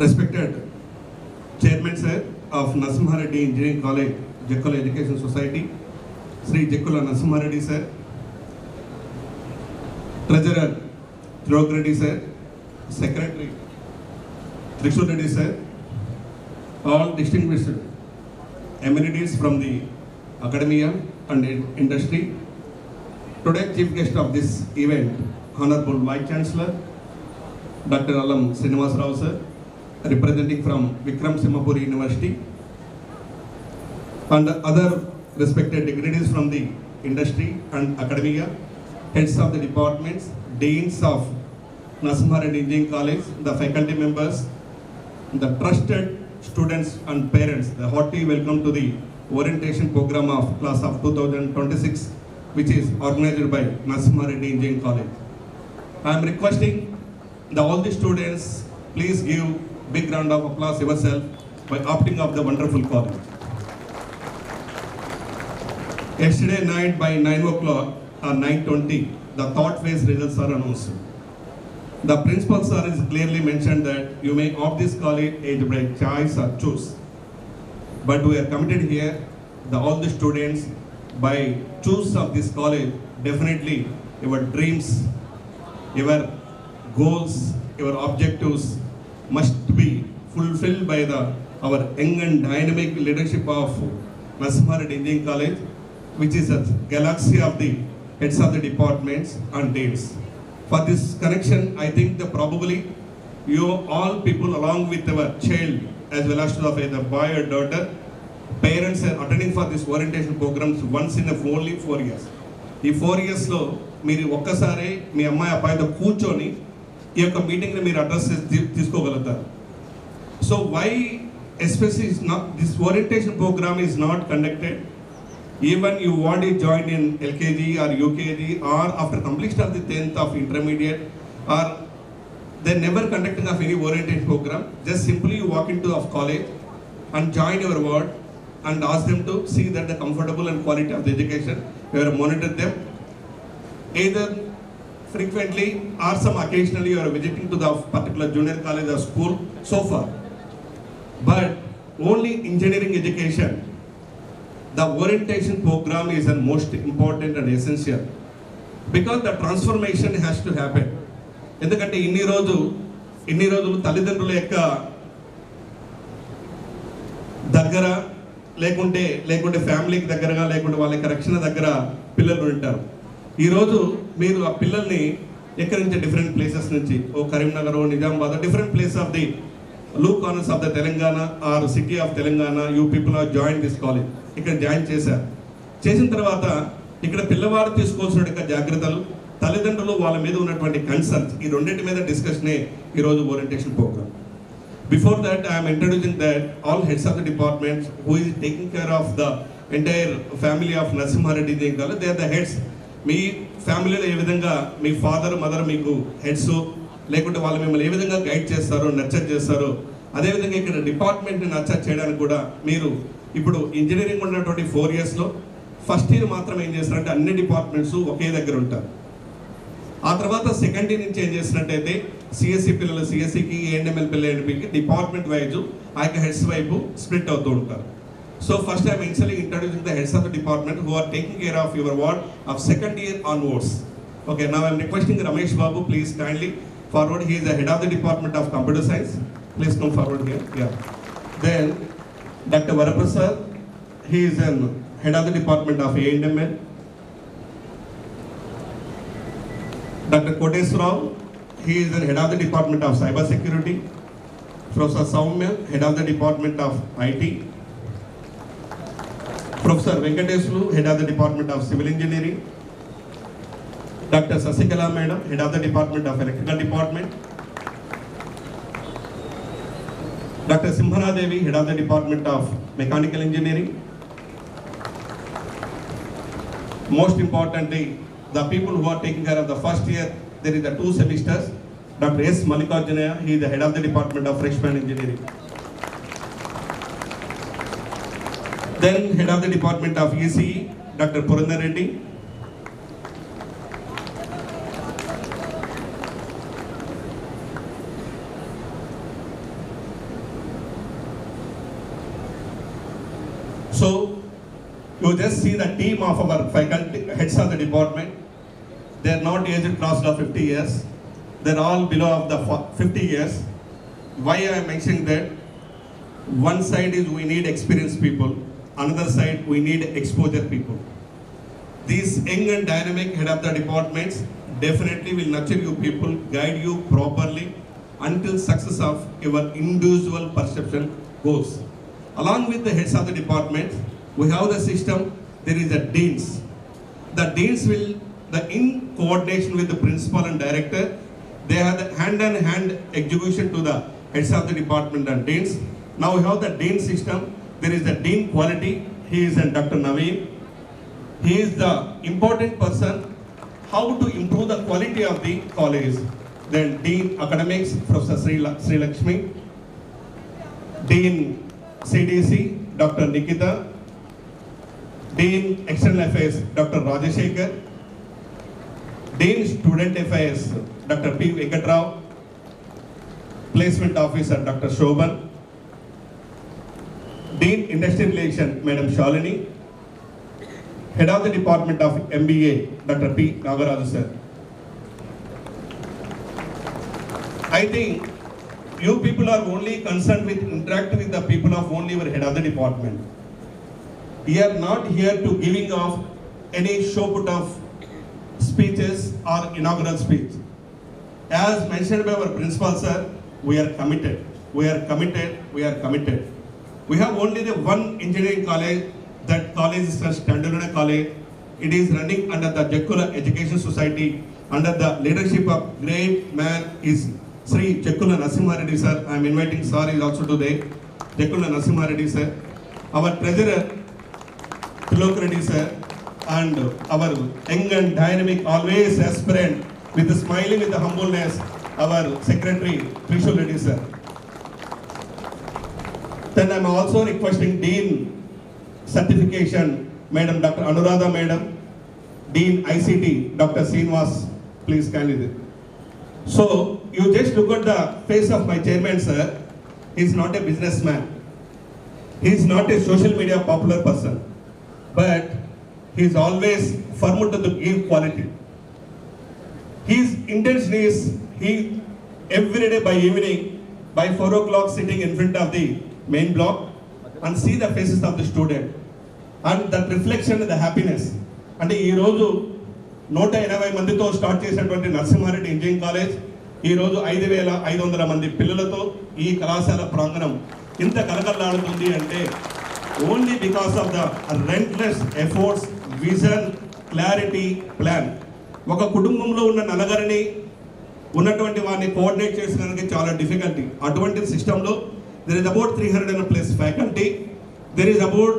Respected Chairman Sir of Narasimha Reddy Engineering College, Jekkula Education Society, Sri Jekkula Narasimha Reddy Sir, Treasurer Thilok Reddy Sir, Secretary Trishul Reddy Sir, all distinguished amenities from the academia and industry. Today, chief guest of this event, Honorable Vice Chancellor Dr. Allam Srinivas Rao Sir, representing from Vikram Simhapuri University, and other respected dignitaries from the industry and academia, heads of the departments, deans of Narasimha Reddy Engineering College, the faculty members, the trusted students and parents, the hearty welcome to the orientation program of class of 2026, which is organized by Narasimha Reddy Engineering College. I am requesting all the students, please give big round of applause yourself by opting of the wonderful college. Yesterday night by 9 o'clock or 9:20, the third phase results are announced. The principal sir is clearly mentioned that you may opt this college either by choice or choose. But we are committed here, all the students, by choose of this college, definitely your dreams, your goals, your objectives must be fulfilled by our young and dynamic leadership of Narasimha Reddy Engineering College, which is a galaxy of the heads of the departments and deans. For this connection, I think that probably you all people along with our child as well as the boy or daughter, parents are attending for this orientation programs once in only 4 years. ఈ 4 yearsలో మీరు ఒక్కసారి మీ అమ్మాయి అబ్బాయితో కూర్చొని ఈ యొక్క మీటింగ్ని మీరు అడ్రస్ తీసుకోగలుగుతారు. So why especially is not this orientation programme is not conducted even you want to join in LKG or UKG or after completion of the 10th of intermediate, or they never conducting of any orientation program. Just simply you walk into of college and join your ward and ask them to see that the comfortable and quality of the education, you are monitor them either frequently or some occasionally you are visiting to the particular junior college or school so far. But only engineering education, the orientation program is the most important and essential because the transformation has to happen. ఎందుకంటే ఇన్ని రోజులు తల్లిదండ్రుల యొక్క దగ్గర లేకుంటే ఫ్యామిలీకి దగ్గరగా లేకుంటే వాళ్ళ యొక్క రక్షణ దగ్గర పిల్లలు ఉంటారు. ఈరోజు మీరు ఆ పిల్లల్ని ఎక్కడి నుంచి డిఫరెంట్ ప్లేసెస్ నుంచి Karimnagar, Nizamabad, different place of the loo corners of the Telangana or city of Telangana, you people are join this college. ఇక్కడ జాయిన్ చేసిన తర్వాత ఇక్కడ పిల్లవాడు తీసుకోవాల్సిన జాగ్రత్తలు, తల్లిదండ్రులు వాళ్ళ మీద ఉన్నటువంటి కన్సర్న్స్, ఈ రెండింటి మీద డిస్కషనే ఈరోజు orientation programme. Before that I'm introducing that all heads of the departments who is taking care of the entire family of Narasimha Reddy engineering college. They are the heads. మీ ఫ్యామిలీలో ఏ విధంగా మీ ఫాదర్ మదర్ మీకు హెడ్స్, లేకుంటే వాళ్ళు మిమ్మల్ని ఏ విధంగా గైడ్ చేస్తారో, నర్చర్ చేస్తారో, అదేవిధంగా ఇక్కడ డిపార్ట్మెంట్ని నర్చర్ చేయడానికి కూడా మీరు ఇప్పుడు ఇంజనీరింగ్ ఉన్నటువంటి 4 yearsలో ఫస్ట్ ఇయర్ మాత్రం ఏం చేస్తారంటే అన్ని డిపార్ట్మెంట్స్ ఒకే దగ్గర ఉంటారు. ఆ తర్వాత సెకండ్ ఇయర్ నుంచి ఏం చేసినట్టయితే సిఎస్సి పిల్లలు సిఎస్సికి, ఏఎన్ఎంఎల్ పిల్లలకి డిపార్ట్మెంట్ వైజ్ ఆ యొక్క హెడ్స్ వైపు స్ప్లిట్ అవుతూ ఉంటారు. So first I'm initially introducing the heads of the department who are taking care of your ward of second year onwards. Okay, now I am requesting Ramesh Babu, please kindly forward. He is the head of the department of computer science. Please come forward here. Yeah. Then Dr. Varaprasad, he is the head of the department of A&ML. Dr. Kotesh Rao, he is the head of the department of cyber security. Professor Soumya, head of the department of IT. Professor Venkateslu, head of the department of civil engineering. Dr. Sasikala Madam, head of the department of electrical department. Dr. Simhana Devi, head of the department of mechanical engineering. Most importantly, the people who are taking care of the first year, there is the 2 semesters. Dr. S. Mallikarjunaya, he is the head of the department of freshman engineering. Then head of the department of ECE, Dr. Purandar Reddy. So you just see the team of our faculty, heads of the department. They are not aged crossed of 50 years. They are all below of the 50 years. Why I am mentioning that? One side is we need experienced people. Another side we need exposure people. These young and dynamic head of the departments definitely will nurture you people, guide you properly until success of your individual perception goes. Along with the heads of the department, we have the system, there is the deans. The deans will, in coordination with the principal and director, they have the hand-on-hand execution to the heads of the department and deans. Now we have the dean system, there is the dean quality, he is Dr. Naveen. He is the important person, how to improve the quality of the college. Then Dean Academics, Professor Sri Lakshmi. Dean CDC, Dr. Nikita. Dean External Affairs, Dr. Rajashekar. Dean Student Affairs, Dr. P. Venkatrao. Placement Officer, Dr. Shobhan. Dean Industrial Relations, Madam Shalini. Head of the Department of MBA, Dr. P. Nagaraju sir. I think you people are only concerned with interacting with the people of only your head of the department. We are not here to giving off any show put of speeches or inaugural speech. As mentioned by our principal sir, we are committed. We are committed. We are committed. We have only the one engineering college. That college is a standalone college. It is running under the Jekkula Education Society under the leadership of great man is Sri Jekkula Narasimha Reddy sir. I am inviting sir is also today. Jekkula Narasimha Reddy sir. Our treasurer Tilok Reddy sir and our young and dynamic always aspirant with the smiling with the humbleness our secretary Trishul Reddy sir. Then I am also requesting Dean Certification, Madam Dr. Anuradha Madam, Dean ICT, Dr. Srinivas, please kindly. So, you just look at the face of my chairman, sir. He is not a businessman. He is not a social media popular person. But he is always firm to give quality. His intention is, he every day by evening, by 4 o'clock sitting in front of the main block and see the faces of the student. And that reflection of the happiness. అంటే ఈరోజు 180 మందితో start చేసినటువంటి Narasimha Reddy engineering college ఈరోజు 5,500 మంది పిల్లలతో ఈ కళాశాల ప్రాంగణం ఇంత కలకల్లాడుతుంది అంటే only because of the relentless efforts, vision, clarity, plan. ఒక కుటుంబంలో ఉన్న నలుగురిని ఉన్నటువంటి వారిని కోఆర్డినేట్ చేసుకోవడానికి చాలా డిఫికల్టీ. అటువంటి సిస్టంలో there is about 300 plus faculty. There is about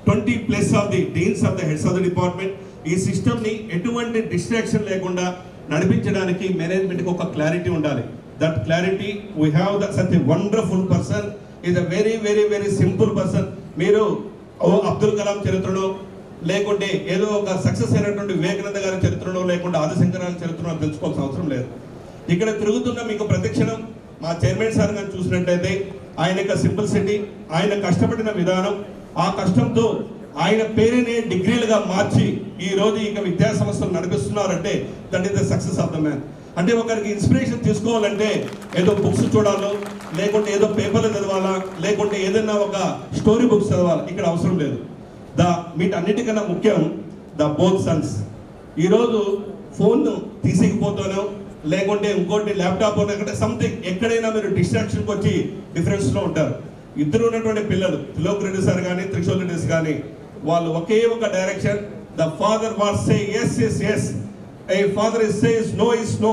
20 plus of the deans of the heads of the department. ఈ సిస్టమ్ని ఎటువంటి డిస్ట్రాక్షన్ లేకుండా నడిపించడానికి మేనేజ్మెంట్కి ఒక క్లారిటీ ఉండాలి. That clarity we have the such a wonderful person, is a very very very simple person. మీరు అబ్దుల్ కలాం చరిత్రలో లేకుంటే ఏదో ఒక సక్సెస్ అయినటువంటి వివేకానంద గారి చరిత్రలో లేకుంటే ఆదిశంకరాల చరిత్రలో తెలుసుకోవాల్సిన అవసరం లేదు. ఇక్కడ తిరుగుతున్న మీకు ప్రతిక్షణం మా చైర్మన్ సార్ గారిని చూసినట్టయితే ఆయన యొక్క సింప్లిసిటీ, ఆయన కష్టపడిన విధానం, ఆ కష్టంతో ఆయన పేరుని డిగ్రీలుగా మార్చి ఈ రోజు ఇక విద్యా సంస్థలు నడిపిస్తున్నారంటే that is the success of the man. అంటే ఒకరికి ఇన్స్పిరేషన్ తీసుకోవాలంటే ఏదో బుక్స్ చూడాలో లేకుంటే ఏదో పేపర్లు చదవాలా లేకుంటే ఏదైనా ఒక స్టోరీ బుక్స్ చదవాలా, ఇక్కడ అవసరం లేదు. వీటన్నిటికన్నా ముఖ్యం ద బోత్ సన్స్. ఈరోజు ఫోన్ తీసేకపోతాను లేకుంటే ఇంకోటి ల్యాప్టాప్ లేకుంటే సంథింగ్ ఎక్కడైనా మీరు డిస్ట్రాక్షన్కి వచ్చి డిఫరెన్స్లో ఉంటారు. ఇద్దరు ఉన్నటువంటి పిల్లలు తిలోక్ రెడ్డి సార్ కానీ త్రిశూల్ రెడ్డి కానీ వాళ్ళు ఒకే ఒక direction. The father was say yes yes yes, a father is says no is no.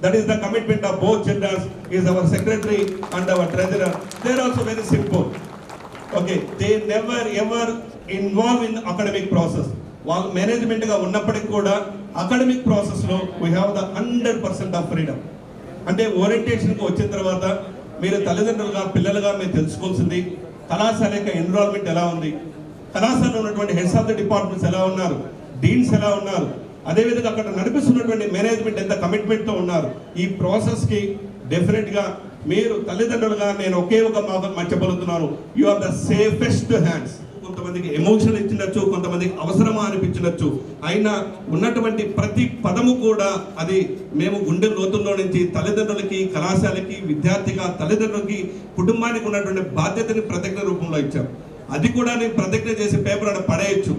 That is the commitment of both genders. Is our secretary and our treasurer. They are also very simple. Okay, they never ever involve in academic process. వాళ్ళు మేనేజ్మెంట్గా ఉన్నప్పటికీ కూడా academic ప్రాసెస్లో we have the 100% of freedom. అంటే ఓరియంటేషన్కి వచ్చిన తర్వాత మీరు తల్లిదండ్రులుగా పిల్లలుగా మీరు తెలుసుకోవాల్సింది కళాశాల యొక్క ఎన్విరాన్మెంట్ ఎలా ఉంది, కళాశాలలో ఉన్నటువంటి హెడ్స్ ఆఫ్ ద డిపార్ట్మెంట్స్ ఎలా ఉన్నారు, డీన్స్ ఎలా ఉన్నారు, అదేవిధంగా అక్కడ నడిపిస్తున్నటువంటి మేనేజ్మెంట్ ఎంత కమిట్మెంట్తో ఉన్నారు. ఈ ప్రాసెస్కి డెఫినెట్గా మీరు తల్లిదండ్రులుగా నేను ఒకే ఒక మాట చెప్పగలుగుతున్నాను, you are the safest hands. కొంతమందికి ఎమోషన్ ఇచ్చినచ్చు, కొంతమందికి అవసరమా అనిపించవచ్చు. అయినా ఉన్నటువంటి ప్రతి పదము కూడా అది మేము గుండె లోతుల్లో నుంచి తల్లిదండ్రులకి, కళాశాలకి, విద్యార్థిగా తల్లిదండ్రులకి, కుటుంబానికి ఉన్నటువంటి బాధ్యతని ప్రతిజ్ఞ రూపంలో ఇచ్చాం. అది కూడా నేను ప్రతిజ్ఞ చేసి పేపర్ అని పడేయచ్చు.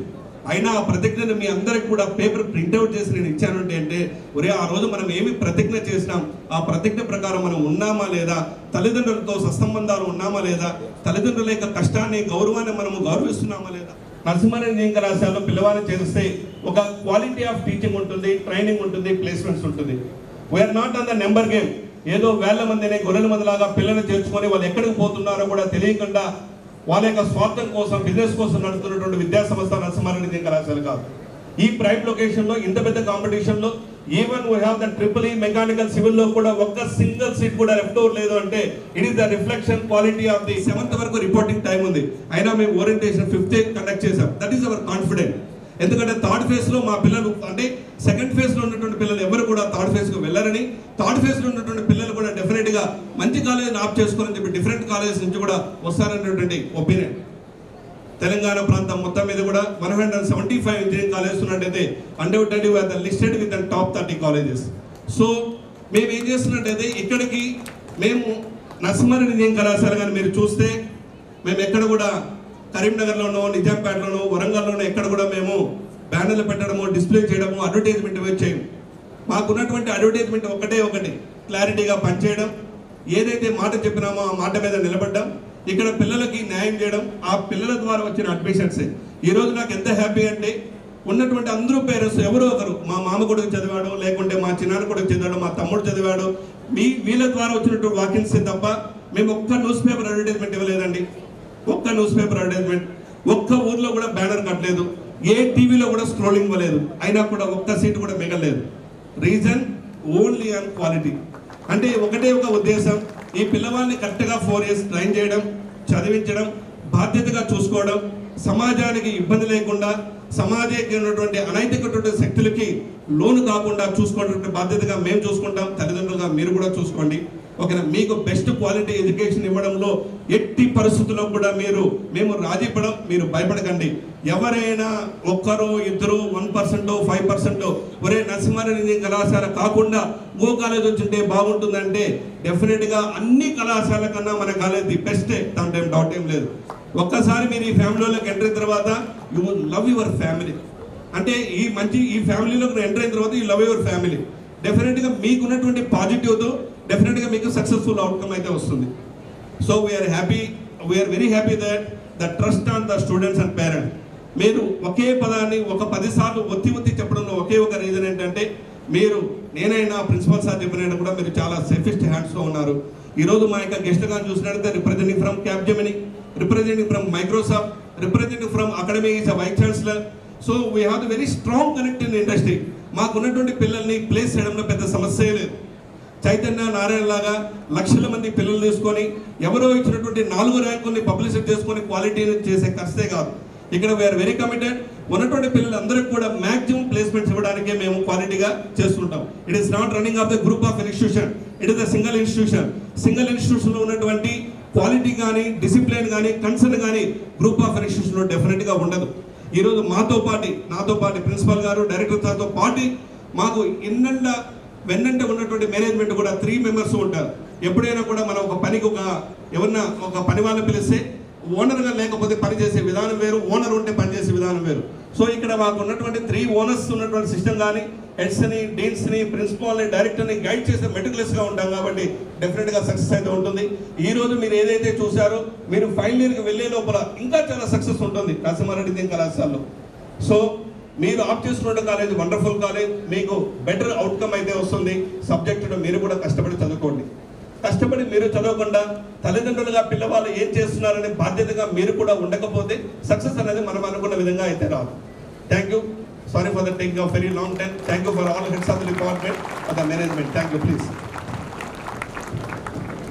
అయినా ఆ ప్రతిజ్ఞను మీ అందరికి కూడా పేపర్ ప్రింట్అవుట్ చేసి నేను ఇచ్చాను అంటే ఒరే ఆ రోజు మనం ఏమి ప్రతిజ్ఞ చేసినాం, ఆ ప్రతిజ్ఞ ప్రకారం మనం ఉన్నామా లేదా, తల్లిదండ్రులతో సత్సంబంధాలు ఉన్నామా లేదా, తల్లిదండ్రుల యొక్క కష్టాన్ని, గౌరవాన్ని మనము గౌరవిస్తున్నామా లేదా. నరసింహారెడ్డి ఇంజనీరింగ్ కళాశాలలో పిల్లవాడిని చేస్తే ఒక క్వాలిటీ ఆఫ్ టీచింగ్ ఉంటుంది, ట్రైనింగ్ ఉంటుంది, ప్లేస్మెంట్స్ ఉంటుంది. We are not on the number game. ఏదో వేల మందిని గొర్రెల మందిలాగా పిల్లల్ని చేర్చుకొని వాళ్ళు ఎక్కడికి పోతున్నారో కూడా తెలియకుండా వాళ్ళ యొక్క స్వార్థం కోసం, బిజినెస్ కోసం నడుస్తున్నటువంటి విద్యా సంస్థ నరసింహారెడ్డి ఇంజనీరింగ్ కళాశాల కాదు. ఈ ప్రైమ్ లొకేషన్లో ఇంత పెద్ద కాంపిటీషన్లో even we have the triple E mechanical సివిల్లో కూడా ఒక్క సింగిల్ సీట్ కూడా లెఫ్ట్ ఓవర్ లేదు అంటే it is the reflection quality of the 7th వరకు రిపోర్టింగ్ టైం ఉంది. అయినా మేము ఓరియంటేషన్ 5th కండక్ట్ చేసాం. That is our confident. ఎందుకంటే థర్డ్ ఫేజ్లో మా పిల్లలు అంటే సెకండ్ ఫేజ్లో ఉన్నటువంటి పిల్లలు ఎవరు కూడా థర్డ్ ఫేజ్కి వెళ్ళారని, థర్డ్ ఫేజ్లో ఉన్నటువంటి పిల్లలు కూడా డెఫినెట్గా మంచి కాలేజీని ఆప్ చేసుకోవాలని చెప్పి డిఫరెంట్ కాలేజెస్ నుంచి కూడా వస్తారనేటువంటి ఒపీనియన్. తెలంగాణ ప్రాంతం మొత్తం మీద కూడా 175 ఇంజనీరింగ్ కాలేజెస్ ఉన్నట్టయితే undoubtedly we are the listed with the top 30 colleges. So మేము ఏం చేస్తున్నట్టయితే ఇక్కడికి మేము నరసింహారెడ్డి ఇంజనీరింగ్ కళాశాల కానీ మీరు చూస్తే మేము ఎక్కడ కూడా కరీంనగర్లోనో, నిజాంపేటలోనో, వరంగల్లోనో ఎక్కడ కూడా మేము బ్యానర్లు పెట్టడము, డిస్ప్లే చేయడము, అడ్వర్టైజ్మెంట్ చేయము. మాకున్నటువంటి అడ్వర్టైజ్మెంట్ ఒకటి క్లారిటీగా పనిచేయడం, ఏదైతే మాట చెప్పినామో ఆ మాట మీద నిలబడ్డం, ఇక్కడ పిల్లలకి న్యాయం చేయడం, ఆ పిల్లల ద్వారా వచ్చిన అడ్మిషన్సే. ఈరోజు నాకు ఎంత హ్యాపీ అంటే ఉన్నటువంటి అందరూ పేరెంట్స్ ఎవరో ఒకరు, మా మామ కొడుకు చదివాడు, లేకుంటే మా చిన్నాన్న కొడుకు చదివాడు, మా తమ్ముడు చదివాడు, వీళ్ళ ద్వారా వచ్చినటువంటి వాకిన్సే తప్ప మేము ఒక్క న్యూస్ పేపర్ అడ్వర్టైజ్మెంట్ ఇవ్వలేదండి. ఒక్క న్యూస్ పేపర్ అడ్వర్టైజ్మెంట్, ఒక్క ఊర్లో కూడా బ్యానర్ కట్టలేదు, ఏ టీవీలో కూడా స్క్రోలింగ్ ఇవ్వలేదు. అయినా కూడా ఒక్క సీటు కూడా మిగలేదు. Reason only on quality. అంటే ఒకటే ఒక ఉద్దేశం, ఈ పిల్లవాళ్ళని కరెక్ట్గా 4 years ట్రైన్ చేయడం, చదివించడం, బాధ్యతగా చూసుకోవడం, సమాజానికి ఇబ్బంది లేకుండా, సమాజానికి ఉన్నటువంటి అనైతికటువంటి శక్తులకి లోను కాకుండా చూసుకోవడం బాధ్యతగా మేము చూసుకుంటాం. తల్లిదండ్రులుగా మీరు కూడా చూసుకోండి. ఓకేనా? మీకు బెస్ట్ క్వాలిటీ ఎడ్యుకేషన్ ఇవ్వడంలో ఎట్టి పరిస్థితుల్లో కూడా మేము రాజీపడం, మీరు భయపడకండి. ఎవరైనా ఒక్కరో ఇద్దరు 1% 5% ఒరే నరసింహారెడ్డి ఇంజనీరింగ్ కళాశాల కాకుండా ఓ కాలేజ్ వచ్చింటే బాగుంటుందంటే డెఫినెట్గా అన్ని కళాశాల కన్నా మన కాలేజ్ ది బెస్టే, దాంట్లో డౌట్ ఏం లేదు. ఒక్కసారి మీరు ఈ ఫ్యామిలీలోకి ఎంటర్ అయిన తర్వాత you will love your family. అంటే ఈ ఫ్యామిలీలోకి ఎంటర్ అయిన తర్వాత యూ లవ్ యువర్ ఫ్యామిలీ. డెఫినెట్గా మీకున్నటువంటి పాజిటివ్తో డెఫినెట్గా మీకు సక్సెస్ఫుల్ అవుట్కమ్ అయితే వస్తుంది. So we are very happy that the trust on the students and parents. మీరు ఒకే పదాన్ని ఒక 10 సార్లు ఒత్తి చెప్పడంలో ఒకే ఒక రీజన్ ఏంటంటే నేనైనా ప్రిన్సిపల్ సార్ చెప్పినట్టు కూడా మీరు చాలా సేఫెస్ట్ హ్యాండ్స్లో ఉన్నారు. ఈరోజు మా యొక్క గెస్ట్గా చూసినట్లయితే representing from Capgemini, representing from Microsoft, representing from academy is a vice chancellor. So we have the very strong connect in industry. మాకున్నటువంటి పిల్లల్ని ప్లేస్ చేయడంలో పెద్ద సమస్య లేదు. చైతన్య నారాయణ లాగా లక్షల మంది పిల్లలు తీసుకొని ఎవరో ఇచ్చినటువంటి 4 ర్యాంకుల్ని పబ్లిసిటీ చేసుకొని క్వాలిటీని చేసే కష్టే కాదు. ఇక్కడ వీఆర్ వెరీ కమిటెడ్. ఉన్నటువంటి పిల్లలందరికీ కూడా మ్యాక్సిమం ప్లేస్మెంట్స్ ఇవ్వడానికే మేము క్వాలిటీగా చేస్తుంటాం. It is not running of the group of institution, it is the single institution. Single ఇన్స్టిట్యూషన్లో ఉన్నటువంటి క్వాలిటీ కానీ, డిసిప్లిన్ కానీ, కన్సర్న్ కానీ గ్రూప్ ఆఫ్ ఇన్స్టిట్యూషన్లో డెఫినెట్గా ఉండదు. ఈరోజు నాతో పాటు ప్రిన్సిపల్ గారు, డైరెక్టర్ సార్తో పాటు మాకు వెన్నంటే ఉన్నటువంటి మేనేజ్మెంట్ కూడా 3 members ఉంటారు. ఎప్పుడైనా కూడా మనం ఒక పనికి ఎవరన్నా ఒక పని వాళ్ళని పిలిస్తే ఓనర్గా లేకపోతే పనిచేసే విధానం వేరు, ఓనర్ ఉంటే పనిచేసే విధానం వేరు. సో ఇక్కడ మాకు ఉన్నటువంటి 3 owners ఉన్నటువంటి సిస్టమ్ కానీ హెడ్స్ని, డీన్స్ని, ప్రిన్సిపాల్ని, డైరెక్టర్ని గైడ్ చేసే మెటిక్యులస్గా ఉంటాం కాబట్టి డెఫినెట్గా సక్సెస్ అయితే ఉంటుంది. ఈరోజు మీరు ఏదైతే చూసారో మీరు ఫైనల్ ఇయర్కి వెళ్ళే లోపల ఇంకా చాలా సక్సెస్ ఉంటుంది నరసింహారెడ్డి ఇంజనీరింగ్ కళాశాలలో. సో మీరు ఆప్ చేసుకున్న కాలేజ్ వండర్ఫుల్ కాలేజ్, మీకు బెటర్ అవుట్కమ్ అయితే వస్తుంది. సబ్జెక్టును మీరు కూడా కష్టపడి చదువుకోండి. కష్టపడి మీరు చదవకుండా తల్లిదండ్రులుగా పిల్లవాళ్ళు ఏం చేస్తున్నారనే బాధ్యతగా మీరు కూడా ఉండకపోతే సక్సెస్ అనేది మనం అనుకున్న విధంగా అయితే రాదు. Thank you. Sorry for the taking of very long time. Thank you for all heads of the department of the management. Thank you. Please.